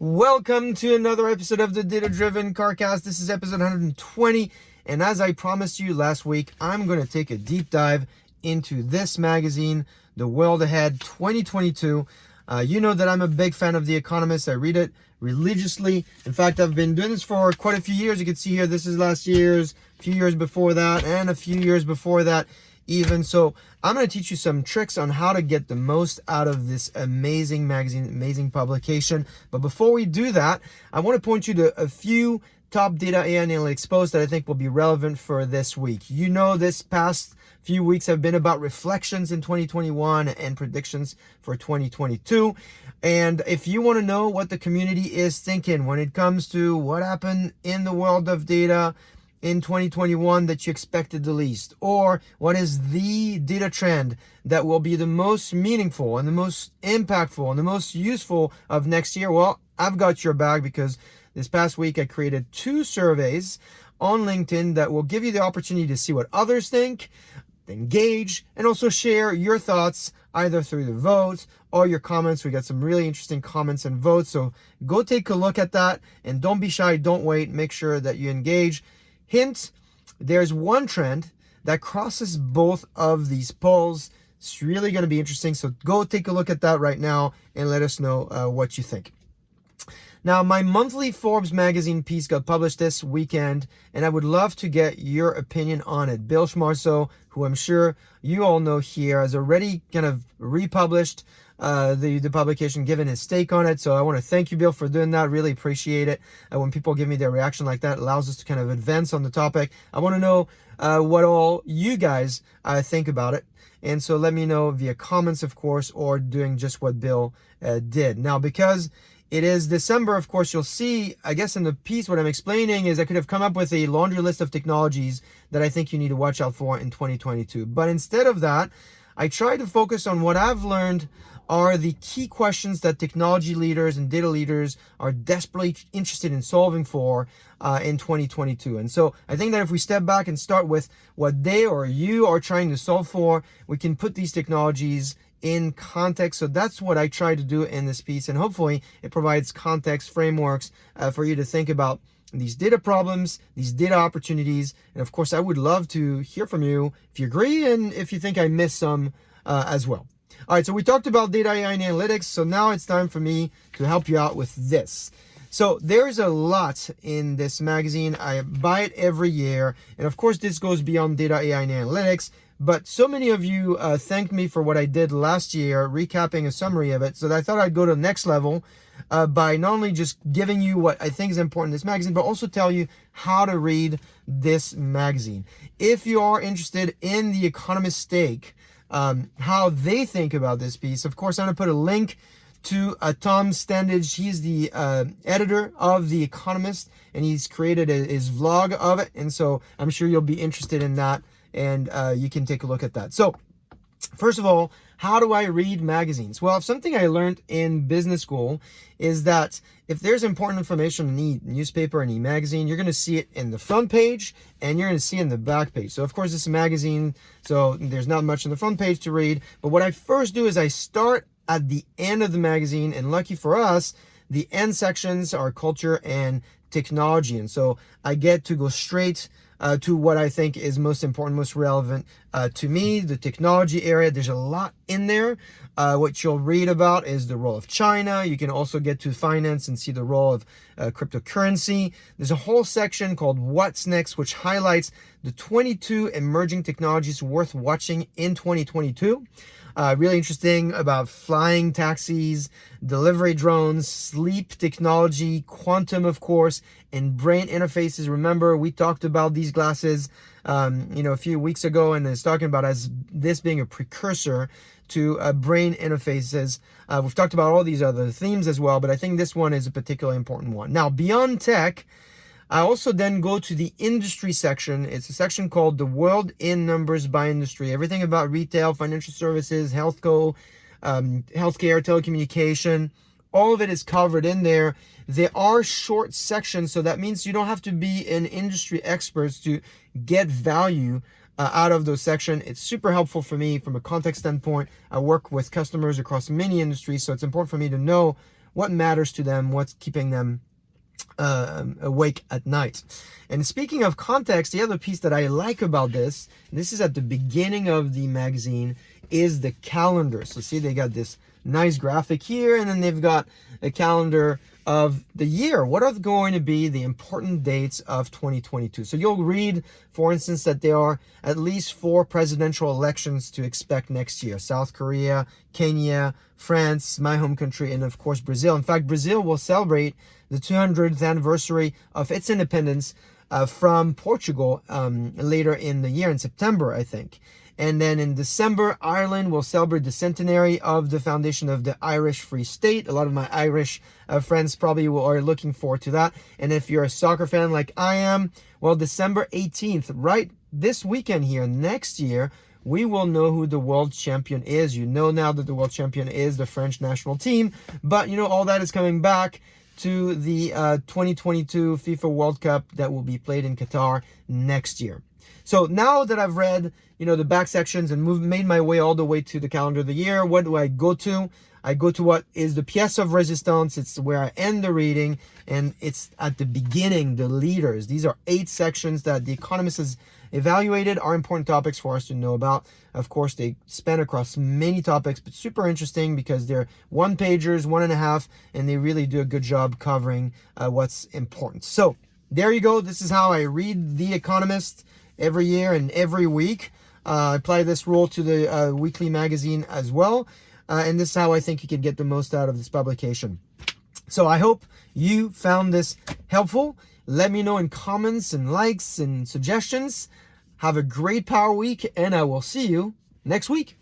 Welcome to another episode of the Data Driven Carcast. This is episode 120, and as I promised you last week, I'm going to take a deep dive into this magazine, The World Ahead 2022. You know that I'm a big fan of The Economist. I read it religiously. In fact, I've been doing this for quite a few years. You can see here, this is last year's, a few years before that, and a few years before that even. So I'm going to teach you some tricks on how to get the most out of this amazing magazine, amazing publication. But before we do that, I want to point you to a few top data AI analytics posts that I think will be relevant for this week. You know, this past few weeks have been about reflections in 2021 and predictions for 2022. And if you want to know what the community is thinking when it comes to what happened in the world of data in 2021 that you expected the least, or what is the data trend that will be the most meaningful and the most impactful and the most useful of next year, well, I've got your back, because this past week I created 2 surveys on LinkedIn that will give you the opportunity to see what others think, engage, and also share your thoughts either through the votes or your comments. We got some really interesting comments and votes, so go take a look at that, and don't be shy, don't wait, make sure that you engage. Hint, there's one trend that crosses both of these polls. It's really going to be interesting, so go take a look at that right now and let us know what you think. Now, my monthly Forbes magazine piece got published this weekend, and I would love to get your opinion on it. Bill Schmarzo, who I'm sure you all know here, has already kind of republished the publication, given his take on it. So I want to thank you, Bill, for doing that. Really appreciate it. When people give me their reaction like that, it allows us to kind of advance on the topic. I want to know what all you guys think about it. And so let me know via comments, of course, or doing just what Bill did. Now, because it is December, of course, you'll see, I guess in the piece, what I'm explaining is I could have come up with a laundry list of technologies that I think you need to watch out for in 2022. But instead of that, I try to focus on what I've learned are the key questions that technology leaders and data leaders are desperately interested in solving for in 2022. And so I think that if we step back and start with what they or you are trying to solve for, we can put these technologies in context. So that's what I try to do in this piece, and hopefully it provides context frameworks for you to think about these data problems, these data opportunities. And of course, I would love to hear from you if you agree and if you think I missed some as well. All right, so we talked about data AI and analytics, so now it's time for me to help you out with this. So there's a lot in this magazine. I buy it every year, and of course this goes beyond data AI and analytics, but so many of you thanked me for what I did last year, recapping a summary of it, so that I thought I'd go to the next level by not only just giving you what I think is important in this magazine, but also tell you how to read this magazine. If you are interested in the Economist take, how they think about this piece, of course, I'm going to put a link to Tom Standage. He's the editor of The Economist, and he's created his vlog of it, and so I'm sure you'll be interested in that, and you can take a look at that. So, first of all, how do I read magazines? Well, something I learned in business school is that if there's important information in the newspaper and e-magazine, you're going to see it in the front page and you're going to see it in the back page. So, of course, this is a magazine, so there's not much on the front page to read. But what I first do is I start at the end of the magazine, and lucky for us, the end sections are culture and technology. And so I get to go straight to what I think is most important, most relevant to me, the technology area. There's a lot in there. What you'll read about is the role of China. You can also get to finance and see the role of cryptocurrency. There's a whole section called What's Next, which highlights the 22 emerging technologies worth watching in 2022. Really interesting about flying taxis, delivery drones, sleep technology, quantum, of course, and brain interfaces. Remember, we talked about these glasses, a few weeks ago, and it's talking about as this being a precursor to brain interfaces. We've talked about all these other themes as well, but I think this one is a particularly important one. Now, beyond tech, I also then go to the industry section. It's a section called The World in Numbers by Industry. Everything about retail, financial services, healthcare, telecommunication, all of it is covered in there. There are short sections, so that means you don't have to be an industry expert to get value out of those sections. It's super helpful for me from a context standpoint. I work with customers across many industries, so it's important for me to know what matters to them, what's keeping them awake at night. And speaking of context, the other piece that I like about this, and this is at the beginning of the magazine, is the calendar. So see, they got this nice graphic here, and then they've got a calendar of the year. What are going to be the important dates of 2022? So you'll read, for instance, that there are at least 4 presidential elections to expect next year. South Korea, Kenya, France, my home country, and of course Brazil. In fact, Brazil will celebrate the 200th anniversary of its independence from Portugal later in the year, in September, I think. And then in December, Ireland will celebrate the centenary of the foundation of the Irish Free State. A lot of my Irish friends probably are looking forward to that. And if you're a soccer fan like I am, well, December 18th, right this weekend here, next year, we will know who the world champion is. You know now that the world champion is the French national team. But, you know, all that is coming back to the 2022 FIFA World Cup that will be played in Qatar next year. So now that I've read, you know, the back sections and made my way all the way to the calendar of the year, what do I go to? I go to what is the pièce of résistance. It's where I end the reading, and it's at the beginning, the leaders. These are 8 sections that the Economist has evaluated are important topics for us to know about. Of course, they span across many topics, but super interesting because they're 1-pagers, 1.5, and they really do a good job covering what's important. So there you go. This is how I read The Economist every year and every week. I apply this rule to the weekly magazine as well. And this is how I think you can get the most out of this publication. So I hope you found this helpful. Let me know in comments and likes and suggestions. Have a great Power Week, and I will see you next week.